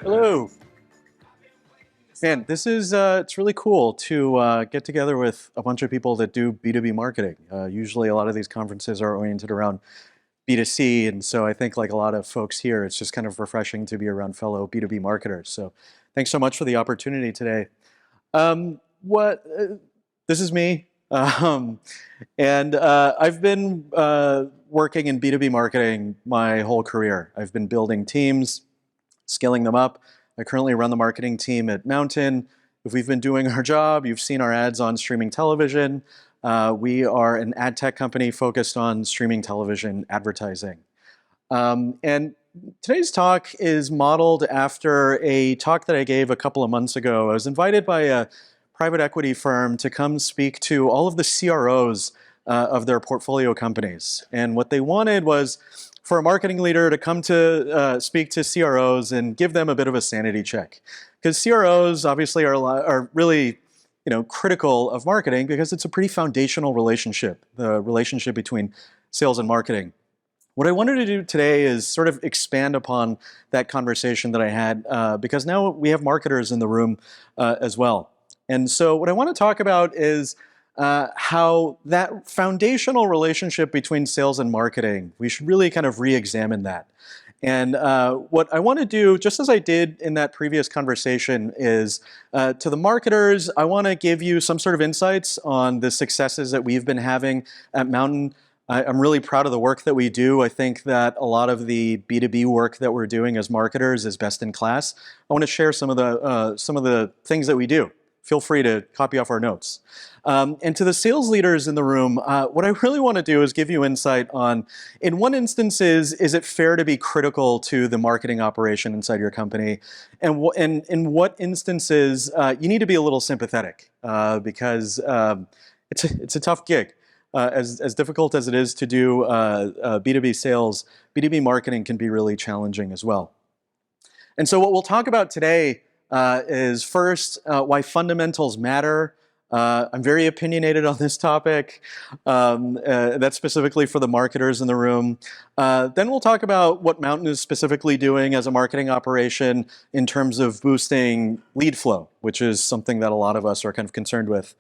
Hello. Man, this is it's really cool to get together with a bunch of people that do B2B marketing. Usually a lot of these conferences are oriented around B2C, and so I think like a lot of folks here, it's just kind of refreshing to be around fellow B2B marketers. So thanks so much for the opportunity today. What This is me, and I've been working in B2B marketing my whole career. I've been building teams, scaling them up. I currently run the marketing team at Mountain. If we've been doing our job, you've seen our ads on streaming television. We are an ad tech company focused on streaming television advertising. And today's talk is modeled after a talk that I gave a couple of months ago. I was invited by a private equity firm to come speak to all of the CROs of their portfolio companies. And what they wanted was for a marketing leader to come to speak to CROs and give them a bit of a sanity check. Because CROs obviously are really critical of marketing because it's a pretty foundational relationship, the relationship between sales and marketing. What I wanted to do today is sort of expand upon that conversation that I had because now we have marketers in the room as well. And so what I want to talk about is how that foundational relationship between sales and marketing, we should really kind of re-examine that. And what I want to do, just as I did in that previous conversation, is to the marketers, I want to give you some sort of insights on the successes that we've been having at Mountain. I'm really proud of the work that we do. I think that a lot of the B2B work that we're doing as marketers is best in class. I want to share some of the things that we do. Feel free to copy off our notes. And to the sales leaders in the room, what I really want to do is give you insight on, in what instances, is it fair to be critical to the marketing operation inside your company? And in what instances, you need to be a little sympathetic because it's a tough gig. As difficult as it is to do B2B sales, B2B marketing can be really challenging as well. And so what we'll talk about today is first why fundamentals matter. I'm very opinionated on this topic. That's specifically for the marketers in the room. Then we'll talk about what Mountain is specifically doing as a marketing operation in terms of boosting lead flow, which is something that a lot of us are kind of concerned with.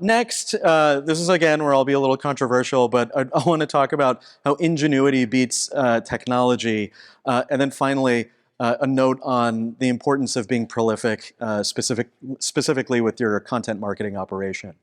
Next, this is again where I'll be a little controversial, but I want to talk about how ingenuity beats technology. And then finally, a note on the importance of being prolific, specifically with your content marketing operation.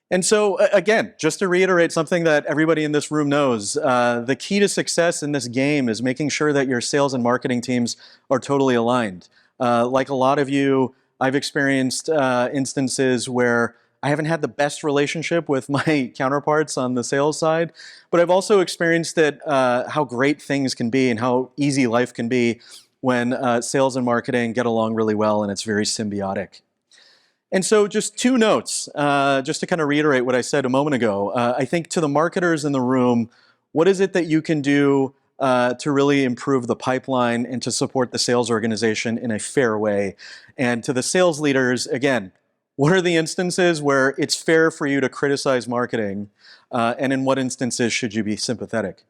And so, again, just to reiterate something that everybody in this room knows, the key to success in this game is making sure that your sales and marketing teams are totally aligned. Like a lot of you, I've experienced instances where I haven't had the best relationship with my counterparts on the sales side, but I've also experienced that how great things can be and how easy life can be when sales and marketing get along really well and it's very symbiotic. And so just two notes, just to kind of reiterate what I said a moment ago. I think to the marketers in the room, what is it that you can do to really improve the pipeline and to support the sales organization in a fair way? And to the sales leaders, again, what are the instances where it's fair for you to criticize marketing, and in what instances should you be sympathetic?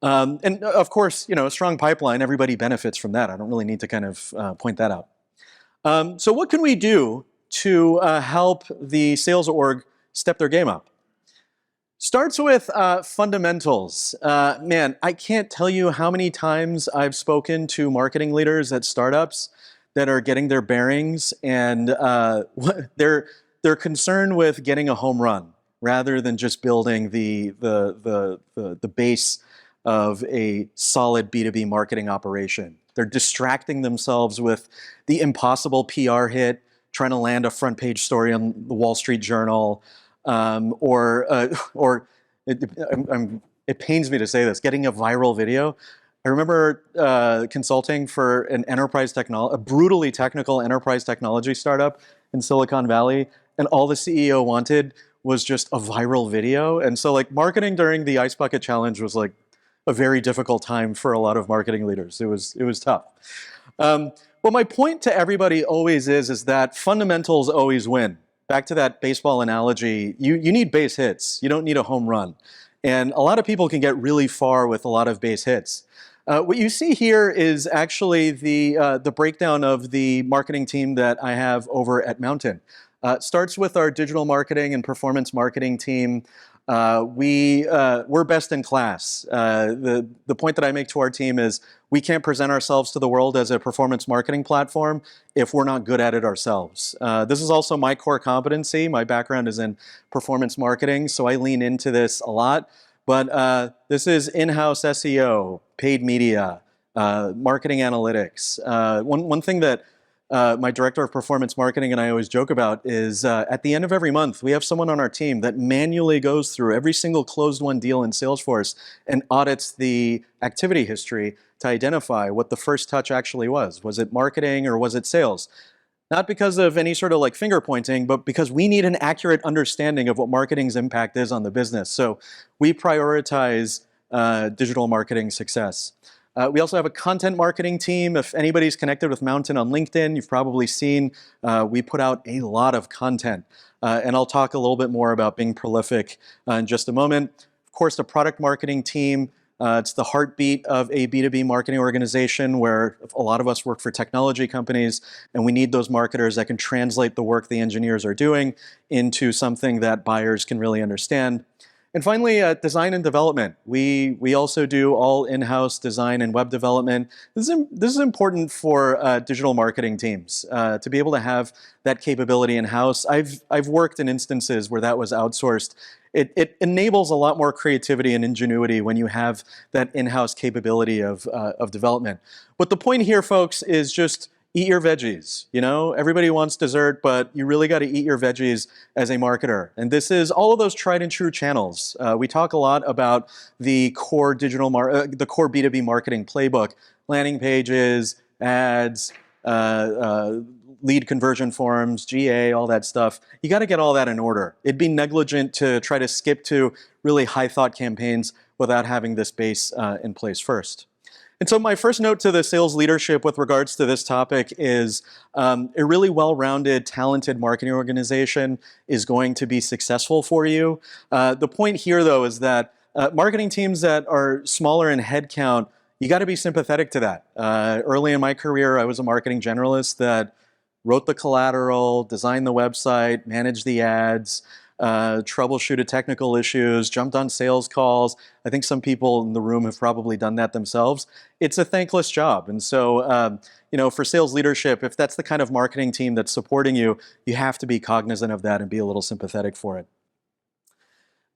And of course, a strong pipeline, everybody benefits from that. I don't really need to kind of point that out. So what can we do to help the sales org step their game up? Starts with fundamentals. Man, I can't tell you how many times I've spoken to marketing leaders at startups that are getting their bearings, and they're concerned with getting a home run rather than just building the base of a solid B2B marketing operation. They're distracting themselves with the impossible PR hit, trying to land a front page story on the Wall Street Journal, or it pains me to say this, getting a viral video. I remember consulting for a brutally technical enterprise technology startup in Silicon Valley, and all the CEO wanted was just a viral video. And so like marketing during the Ice Bucket Challenge was like a very difficult time for a lot of marketing leaders. It was tough. But my point to everybody always is that fundamentals always win. Back to that baseball analogy, you need base hits. You don't need a home run. And a lot of people can get really far with a lot of base hits. What you see here is actually the breakdown of the marketing team that I have over at Mountain. It starts with our digital marketing and performance marketing team. We're best in class. The point that I make to our team is we can't present ourselves to the world as a performance marketing platform if we're not good at it ourselves. This is also my core competency. My background is in performance marketing, so I lean into this a lot. But this is in-house SEO, paid media, marketing analytics. One thing that my director of performance marketing and I always joke about is at the end of every month, we have someone on our team that manually goes through every single closed-won deal in Salesforce and audits the activity history to identify what the first touch actually was. Was it marketing or was it sales? Not because of any sort of like finger pointing, but because we need an accurate understanding of what marketing's impact is on the business. So we prioritize digital marketing success. We also have a content marketing team. If anybody's connected with Mountain on LinkedIn, you've probably seen we put out a lot of content. And I'll talk a little bit more about being prolific in just a moment. Of course, the product marketing team. It's the heartbeat of a B2B marketing organization where a lot of us work for technology companies, and we need those marketers that can translate the work the engineers are doing into something that buyers can really understand. And finally, design and development. We also do all in-house design and web development. This is important for digital marketing teams to be able to have that capability in-house. I've worked in instances where that was outsourced. It enables a lot more creativity and ingenuity when you have that in-house capability of development. But the point here, folks, is just eat your veggies. You know, everybody wants dessert, but you really got to eat your veggies as a marketer. And this is all of those tried and true channels. We talk a lot about the core the core B2B marketing playbook: landing pages, ads, lead conversion forms, GA, all that stuff. You got to get all that in order. It'd be negligent to try to skip to really high thought campaigns without having this base in place first. And so my first note to the sales leadership with regards to this topic is a really well-rounded, talented marketing organization is going to be successful for you. The point here, though, is that marketing teams that are smaller in headcount, you got to be sympathetic to that. Early in my career, I was a marketing generalist that wrote the collateral, designed the website, managed the ads, troubleshooted technical issues, jumped on sales calls. I think some people in the room have probably done that themselves. It's a thankless job. And so, you know, for sales leadership, if that's the kind of marketing team that's supporting you, you have to be cognizant of that and be a little sympathetic for it.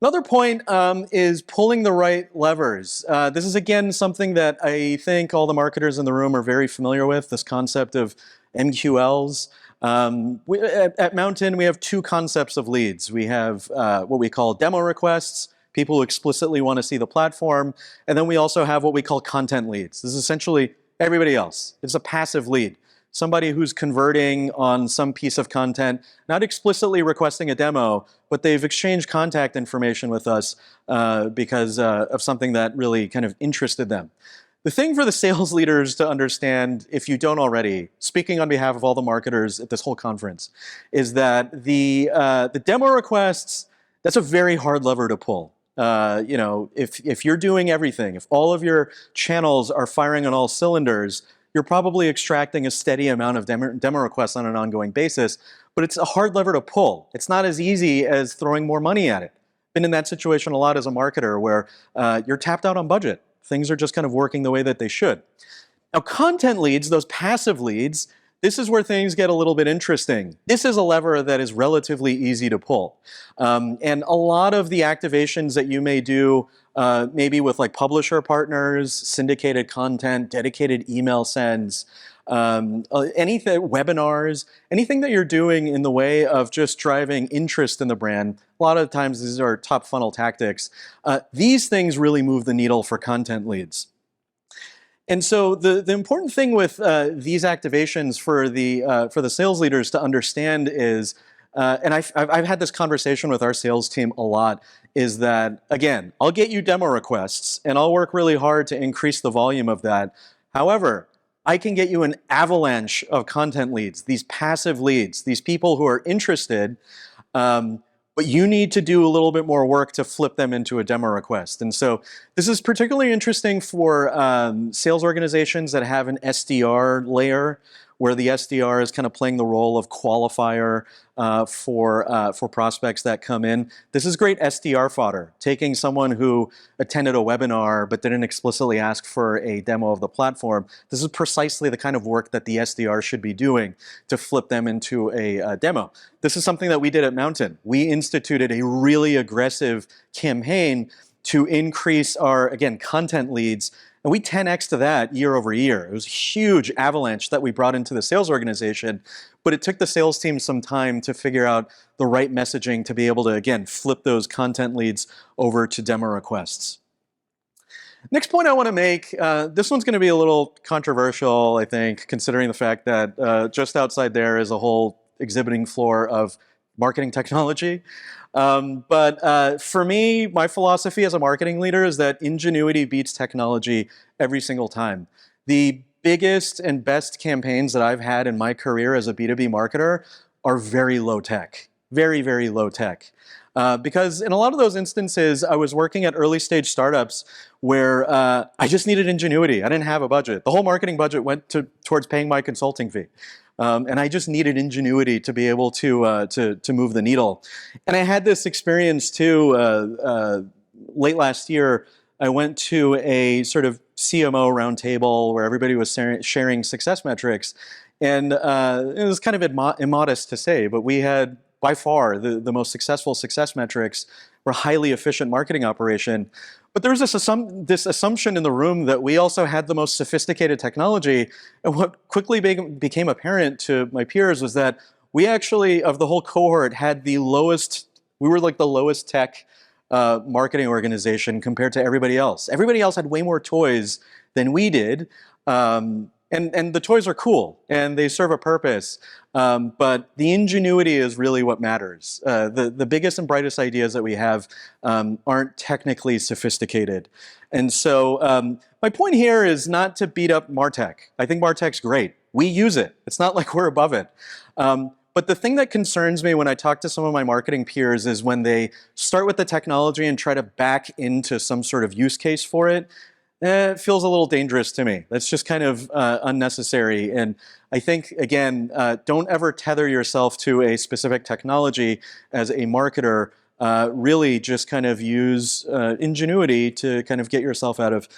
Another point is pulling the right levers. This is, again, something that I think all the marketers in the room are very familiar with, this concept of MQLs. At Mountain, we have two concepts of leads. We have what we call demo requests, people who explicitly want to see the platform, and then we also have what we call content leads. This is essentially everybody else. It's a passive lead. Somebody who's converting on some piece of content, not explicitly requesting a demo, but they've exchanged contact information with us because of something that really kind of interested them. The thing for the sales leaders to understand, if you don't already, speaking on behalf of all the marketers at this whole conference, is that the demo requests, that's a very hard lever to pull. You know, if you're doing everything, if all of your channels are firing on all cylinders, you're probably extracting a steady amount of demo requests on an ongoing basis, but it's a hard lever to pull. It's not as easy as throwing more money at it. Been in that situation a lot as a marketer where you're tapped out on budget. Things are just kind of working the way that they should. Now, content leads, those passive leads, this is where things get a little bit interesting. This is a lever that is relatively easy to pull. And a lot of the activations that you may do, maybe with like publisher partners, syndicated content, dedicated email sends, anything, webinars, anything that you're doing in the way of just driving interest in the brand, a lot of times these are top funnel tactics. These things really move the needle for content leads. And so the important thing with these activations for the sales leaders to understand is, and I've had this conversation with our sales team a lot, is that, again, I'll get you demo requests and I'll work really hard to increase the volume of that. However, I can get you an avalanche of content leads, these passive leads, these people who are interested, but you need to do a little bit more work to flip them into a demo request. And so this is particularly interesting for sales organizations that have an SDR layer, where the SDR is kind of playing the role of qualifier for prospects that come in. This is great SDR fodder, taking someone who attended a webinar but didn't explicitly ask for a demo of the platform. This is precisely the kind of work that the SDR should be doing to flip them into a demo. This is something that we did at Mountain. We instituted a really aggressive campaign to increase our, again, content leads. And we 10x to that year over year. It was a huge avalanche that we brought into the sales organization, but it took the sales team some time to figure out the right messaging to be able to, again, flip those content leads over to demo requests. Next point I want to make, this one's going to be a little controversial, I think, considering the fact that just outside there is a whole exhibiting floor of marketing technology. But for me, my philosophy as a marketing leader is that ingenuity beats technology every single time. The biggest and best campaigns that I've had in my career as a B2B marketer are very low tech, very, very low tech. Because in a lot of those instances, I was working at early stage startups where I just needed ingenuity. I didn't have a budget. The whole marketing budget went towards paying my consulting fee. And I just needed ingenuity to be able to move the needle. And I had this experience too, late last year. I went to a sort of CMO roundtable where everybody was sharing success metrics. And it was kind of immodest to say, but we had by far the most successful success metrics for a highly efficient marketing operation. But there was this assumption in the room that we also had the most sophisticated technology. And what quickly became apparent to my peers was that we actually, of the whole cohort, had the lowest, we were like the lowest tech marketing organization compared to everybody else. Everybody else had way more toys than we did. And the toys are cool and they serve a purpose. But the ingenuity is really what matters. The biggest and brightest ideas that we have aren't technically sophisticated. And so my point here is not to beat up MarTech. I think MarTech's great. We use it. It's not like we're above it. But the thing that concerns me when I talk to some of my marketing peers is when they start with the technology and try to back into some sort of use case for it. It feels a little dangerous to me. That's just kind of unnecessary. And I think, again, don't ever tether yourself to a specific technology as a marketer. Really just kind of use ingenuity to kind of get yourself out of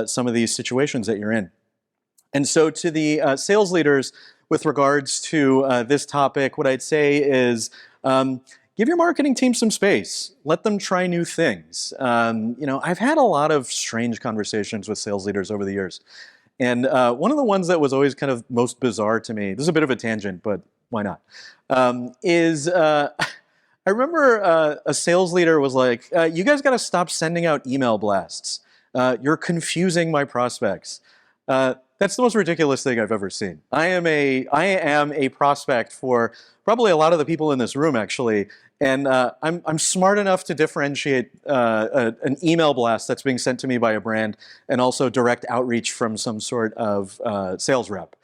some of these situations that you're in. And so to the sales leaders with regards to this topic, what I'd say is give your marketing team some space. Let them try new things. I've had a lot of strange conversations with sales leaders over the years. And one of the ones that was always kind of most bizarre to me, this is a bit of a tangent, but why not, is I remember a sales leader was like, you guys got to stop sending out email blasts. You're confusing my prospects. That's the most ridiculous thing I've ever seen. I am a prospect for probably a lot of the people in this room, actually, and I'm smart enough to differentiate an email blast that's being sent to me by a brand and also direct outreach from some sort of sales rep.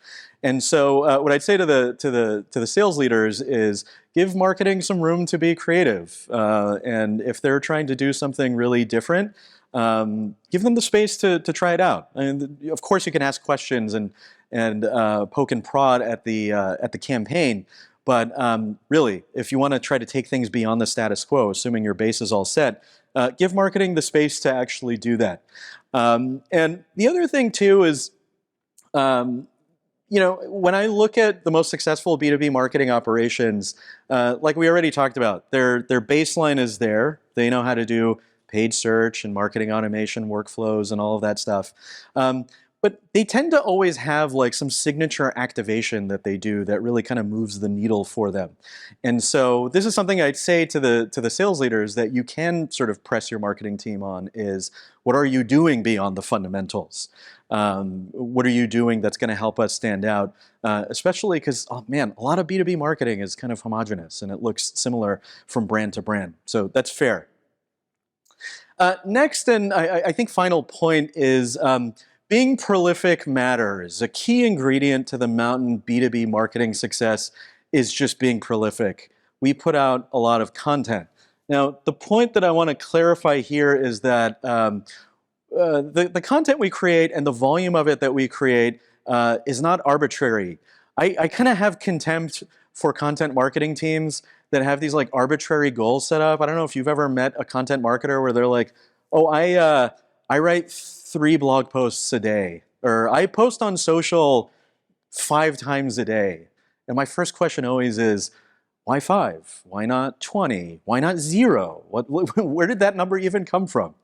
And so what I'd say to the sales leaders is give marketing some room to be creative, and if they're trying to do something really different, give them the space to try it out. And of course, you can ask questions and poke and prod at the campaign. But really, if you want to try to take things beyond the status quo, assuming your base is all set, give marketing the space to actually do that. And the other thing too is, when I look at the most successful B2B marketing operations, like we already talked about, their baseline is there. They know how to do paid search and marketing automation workflows and all of that stuff. But they tend to always have like some signature activation that they do that really kind of moves the needle for them. And so this is something I'd say to the sales leaders that you can sort of press your marketing team on is, what are you doing beyond the fundamentals? What are you doing that's going to help us stand out? Especially because, oh man, a lot of B2B marketing is kind of homogenous and it looks similar from brand to brand. So that's fair. Next, and I think final point is being prolific matters. A key ingredient to the Mountain B2B marketing success is just being prolific. We put out a lot of content. Now, the point that I want to clarify here is that the content we create and the volume of it that we create is not arbitrary. I kind of have contempt for content marketing teams that have these like arbitrary goals set up. I don't know if you've ever met a content marketer where they're like, oh, I write 3 blog posts a day, or I post on social 5 times a day. And my first question always is, why 5? Why not 20? Why not 0? Where did that number even come from?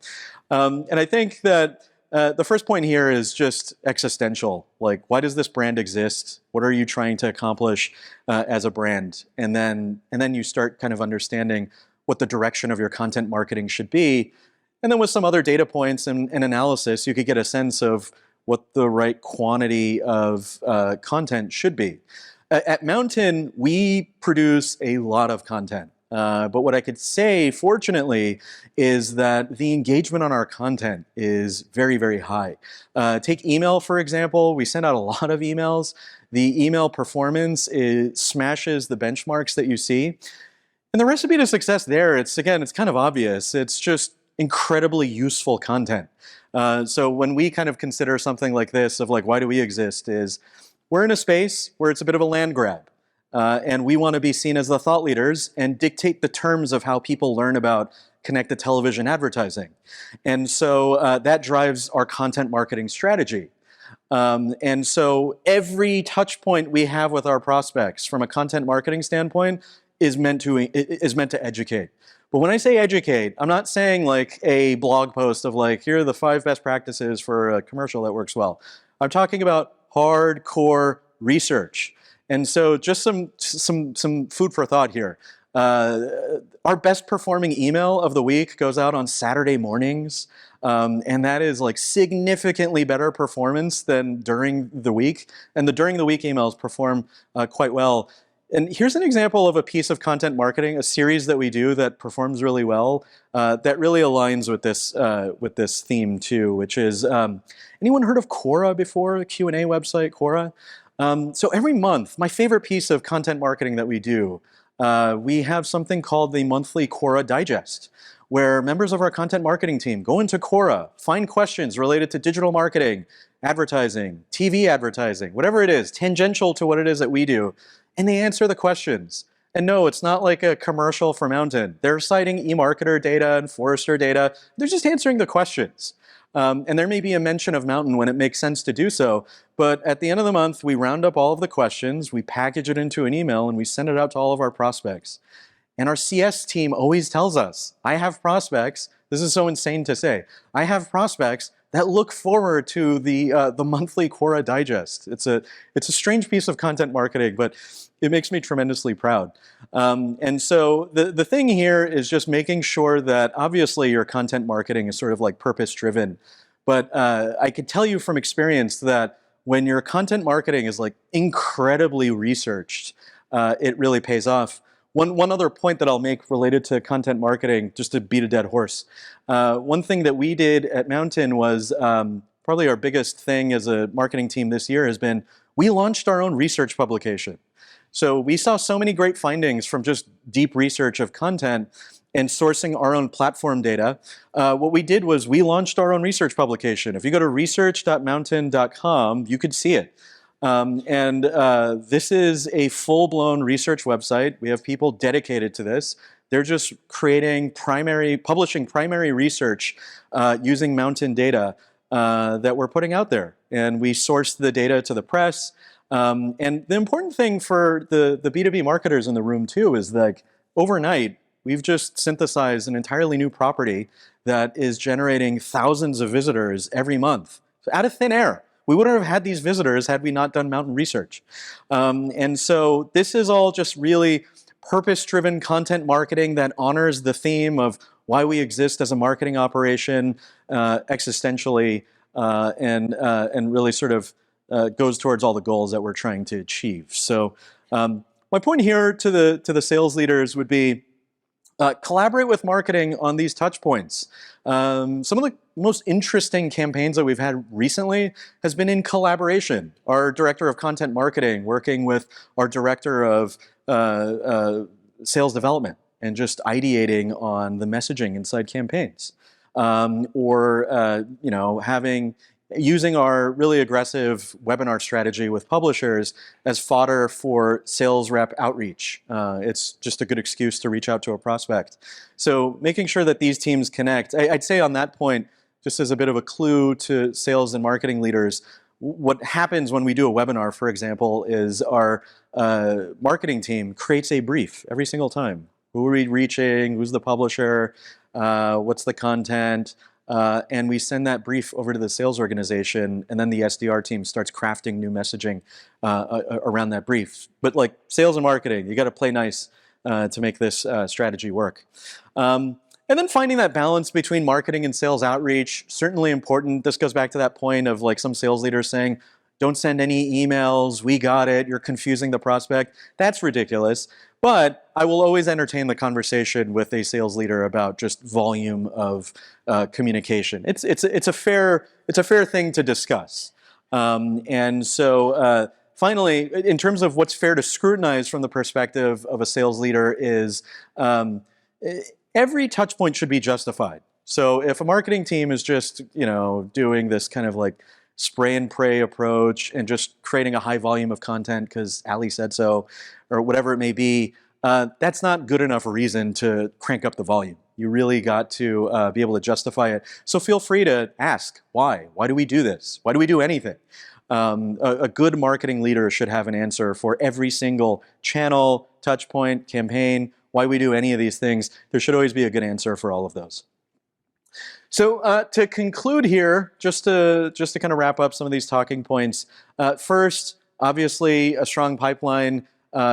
And I think that the first point here is just existential. Like, why does this brand exist? What are you trying to accomplish as a brand? And then you start kind of understanding what the direction of your content marketing should be. And then with some other data points and analysis, you could get a sense of what the right quantity of content should be. At Mountain, we produce a lot of content. But what I could say, fortunately, is that the engagement on our content is very, very high. Take email, for example. We send out a lot of emails. The email performance smashes the benchmarks that you see. And the recipe to success there, it's kind of obvious. It's just incredibly useful content. So when we kind of consider something like this, of like, why do we exist, is we're in a space where it's a bit of a land grab. And we want to be seen as the thought leaders and dictate the terms of how people learn about connected television advertising. And so that drives our content marketing strategy. And so every touch point we have with our prospects from a content marketing standpoint is meant to educate. But when I say educate, I'm not saying like a blog post of like, here are the 5 best practices for a commercial that works well. I'm talking about hardcore research. And so just some food for thought here. Our best performing email of the week goes out on Saturday mornings. And that is like significantly better performance than during the week. And the during the week emails perform quite well. And here's an example of a piece of content marketing, a series that we do that performs really well, that really aligns with this theme too, which is, anyone heard of Quora before, the Q&A website, Quora? So every month, my favorite piece of content marketing that we do, we have something called the monthly Quora Digest, where members of our content marketing team go into Quora, find questions related to digital marketing, advertising, TV advertising, whatever it is, tangential to what it is that we do, and they answer the questions. And no, it's not like a commercial for Mountain. They're citing eMarketer data and Forrester data. They're just answering the questions. And there may be a mention of Mountain when it makes sense to do so, but at the end of the month, we round up all of the questions, we package it into an email, and we send it out to all of our prospects. And our CS team always tells us, I have prospects, this is so insane to say, I have prospects that look forward to the monthly Quora Digest. It's a strange piece of content marketing, but it makes me tremendously proud. And so the thing here is just making sure that obviously your content marketing is sort of like purpose-driven. But I could tell you from experience that when your content marketing is like incredibly researched, it really pays off. One other point that I'll make related to content marketing, just to beat a dead horse. One thing that we did at Mountain was probably our biggest thing as a marketing team this year has been we launched our own research publication. So we saw so many great findings from just deep research of content and sourcing our own platform data. What we did was we launched our own research publication. If you go to research.mountain.com, you could see it. This is a full-blown research website. We have people dedicated to this. They're just publishing primary research using Mountain data that we're putting out there. And we source the data to the press. And the important thing for the B2B marketers in the room too is like overnight, we've just synthesized an entirely new property that is generating thousands of visitors every month out of thin air. We wouldn't have had these visitors had we not done Mountain research. And so this is all just really purpose-driven content marketing that honors the theme of why we exist as a marketing operation existentially and really sort of goes towards all the goals that we're trying to achieve. So my point here to the sales leaders would be collaborate with marketing on these touch points. Some of the most interesting campaigns that we've had recently has been in collaboration. Our director of content marketing working with our director of sales development. and just ideating on the messaging inside campaigns. Using our really aggressive webinar strategy with publishers as fodder for sales rep outreach. It's just a good excuse to reach out to a prospect. So making sure that these teams connect. I'd say on that point, just as a bit of a clue to sales and marketing leaders, what happens when we do a webinar, for example, is our marketing team creates a brief every single time. Who are we reaching? Who's the publisher? What's the content? And we send that brief over to the sales organization, and then the SDR team starts crafting new messaging around that brief. But like sales and marketing, you got to play nice to make this strategy work. And then finding that balance between marketing and sales outreach, certainly important. This goes back to that point of like some sales leaders saying, don't send any emails, we got it, you're confusing the prospect. That's ridiculous. But I will always entertain the conversation with a sales leader about just volume of communication. It's a fair thing to discuss. And so finally, in terms of what's fair to scrutinize from the perspective of a sales leader is every touch point should be justified. So if a marketing team is just doing this kind of like spray and pray approach and just creating a high volume of content because Ali said so, or whatever it may be, that's not good enough reason to crank up the volume. You really got to be able to justify it. So feel free to ask, why? Why do we do this? Why do we do anything? A good marketing leader should have an answer for every single channel, touch point, campaign, why we do any of these things. There should always be a good answer for all of those. So to conclude here, just to kind of wrap up some of these talking points, first, obviously a strong pipeline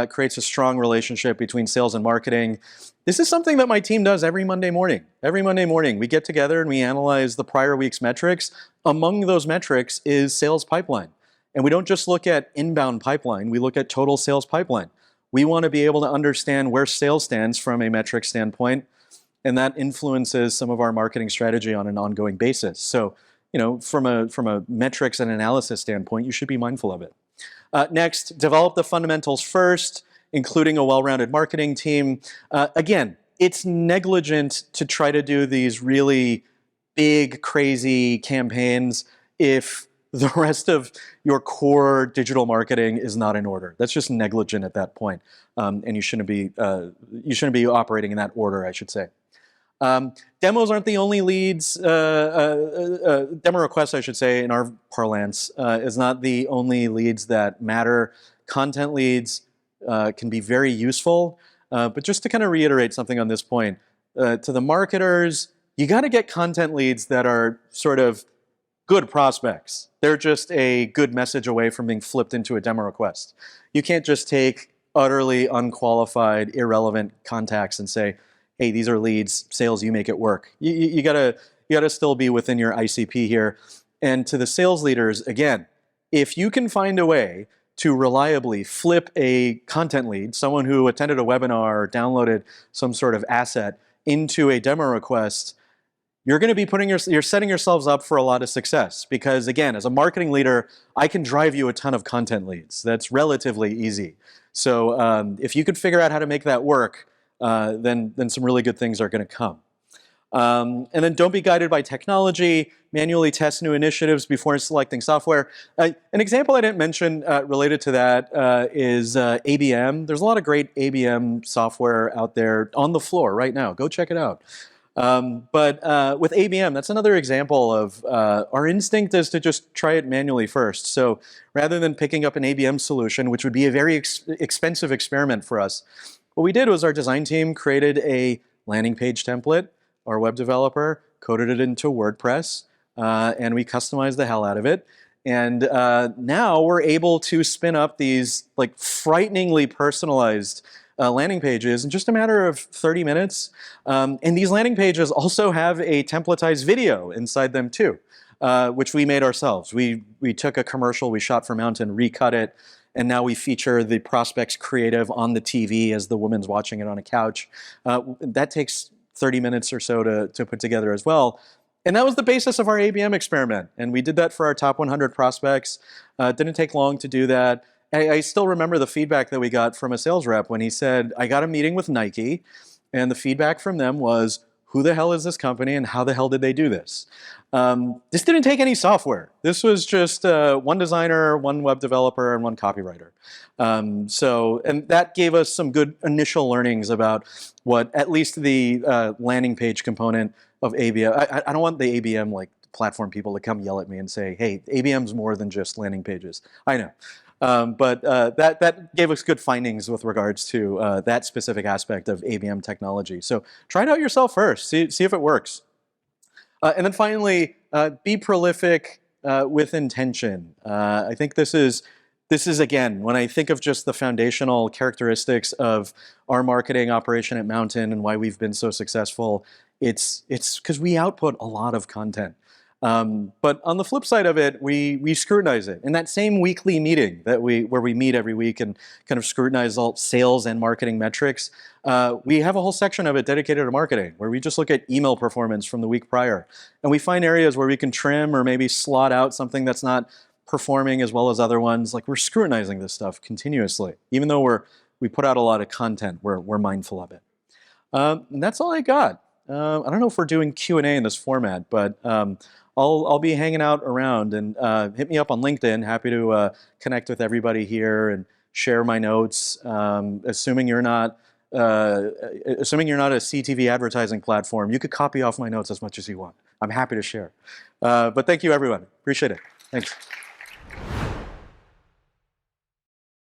creates a strong relationship between sales and marketing. This is something that my team does every Monday morning. Every Monday morning, we get together and we analyze the prior week's metrics. Among those metrics is sales pipeline. And we don't just look at inbound pipeline, we look at total sales pipeline. We want to be able to understand where sales stands from a metric standpoint, and that influences some of our marketing strategy on an ongoing basis. So, from a metrics and analysis standpoint, you should be mindful of it. Next, develop the fundamentals first, including a well-rounded marketing team. Again, it's negligent to try to do these really big, crazy campaigns if the rest of your core digital marketing is not in order. That's just negligent at that point, and you shouldn't be operating in that order, I should say. Demos aren't the only leads. Demo requests, I should say, in our parlance, is not the only leads that matter. Content leads can be very useful, but just to kind of reiterate something on this point, to the marketers, you got to get content leads that are sort of good prospects. They're just a good message away from being flipped into a demo request. You can't just take utterly unqualified, irrelevant contacts and say, hey, these are leads, sales, you make it work. You gotta still be within your ICP here. And to the sales leaders, again, if you can find a way to reliably flip a content lead, someone who attended a webinar or downloaded some sort of asset, into a demo request, you're going to be you're setting yourselves up for a lot of success. Because again, as a marketing leader, I can drive you a ton of content leads. That's relatively easy. So if you could figure out how to make that work, then some really good things are going to come. And then don't be guided by technology. Manually test new initiatives before selecting software. An example I didn't mention related to that is ABM. There's a lot of great ABM software out there on the floor right now. Go check it out. But with ABM, that's another example of our instinct is to just try it manually first. So rather than picking up an ABM solution, which would be a very expensive experiment for us, what we did was our design team created a landing page template. Our web developer coded it into WordPress, and we customized the hell out of it. And now we're able to spin up these like frighteningly personalized landing pages in just a matter of 30 minutes. And these landing pages also have a templatized video inside them too, which we made ourselves. We took a commercial we shot for Mountain, recut it, and now we feature the prospect's creative on the TV as the woman's watching it on a couch. That takes 30 minutes or so to put together as well. And that was the basis of our ABM experiment. And we did that for our top 100 prospects. It didn't take long to do that. I still remember the feedback that we got from a sales rep when he said, I got a meeting with Nike, And the feedback from them was, who the hell is this company and how the hell did they do this? This didn't take any software. This was just one designer, one web developer, and one copywriter. And that gave us some good initial learnings about what at least the landing page component of ABM. I don't want the ABM like platform people to come yell at me and say, hey, ABM's more than just landing pages. I know. But that gave us good findings with regards to that specific aspect of ABM technology. So try it out yourself first. See if it works. And then finally, be prolific with intention. I think this is again, when I think of just the foundational characteristics of our marketing operation at Mountain and why we've been so successful, it's because we output a lot of content. But on the flip side of it, we scrutinize it. In that same weekly meeting where we meet every week and kind of scrutinize all sales and marketing metrics, we have a whole section of it dedicated to marketing, where we just look at email performance from the week prior. And we find areas where we can trim or maybe slot out something that's not performing as well as other ones. Like, we're scrutinizing this stuff continuously. Even though we put out a lot of content, we're mindful of it. And that's all I got. I don't know if we're doing Q&A in this format, but I'll be hanging out around, and hit me up on LinkedIn. Happy to connect with everybody here and share my notes. Assuming you're not a CTV advertising platform, you could copy off my notes as much as you want. I'm happy to share. But thank you, everyone. Appreciate it. Thanks.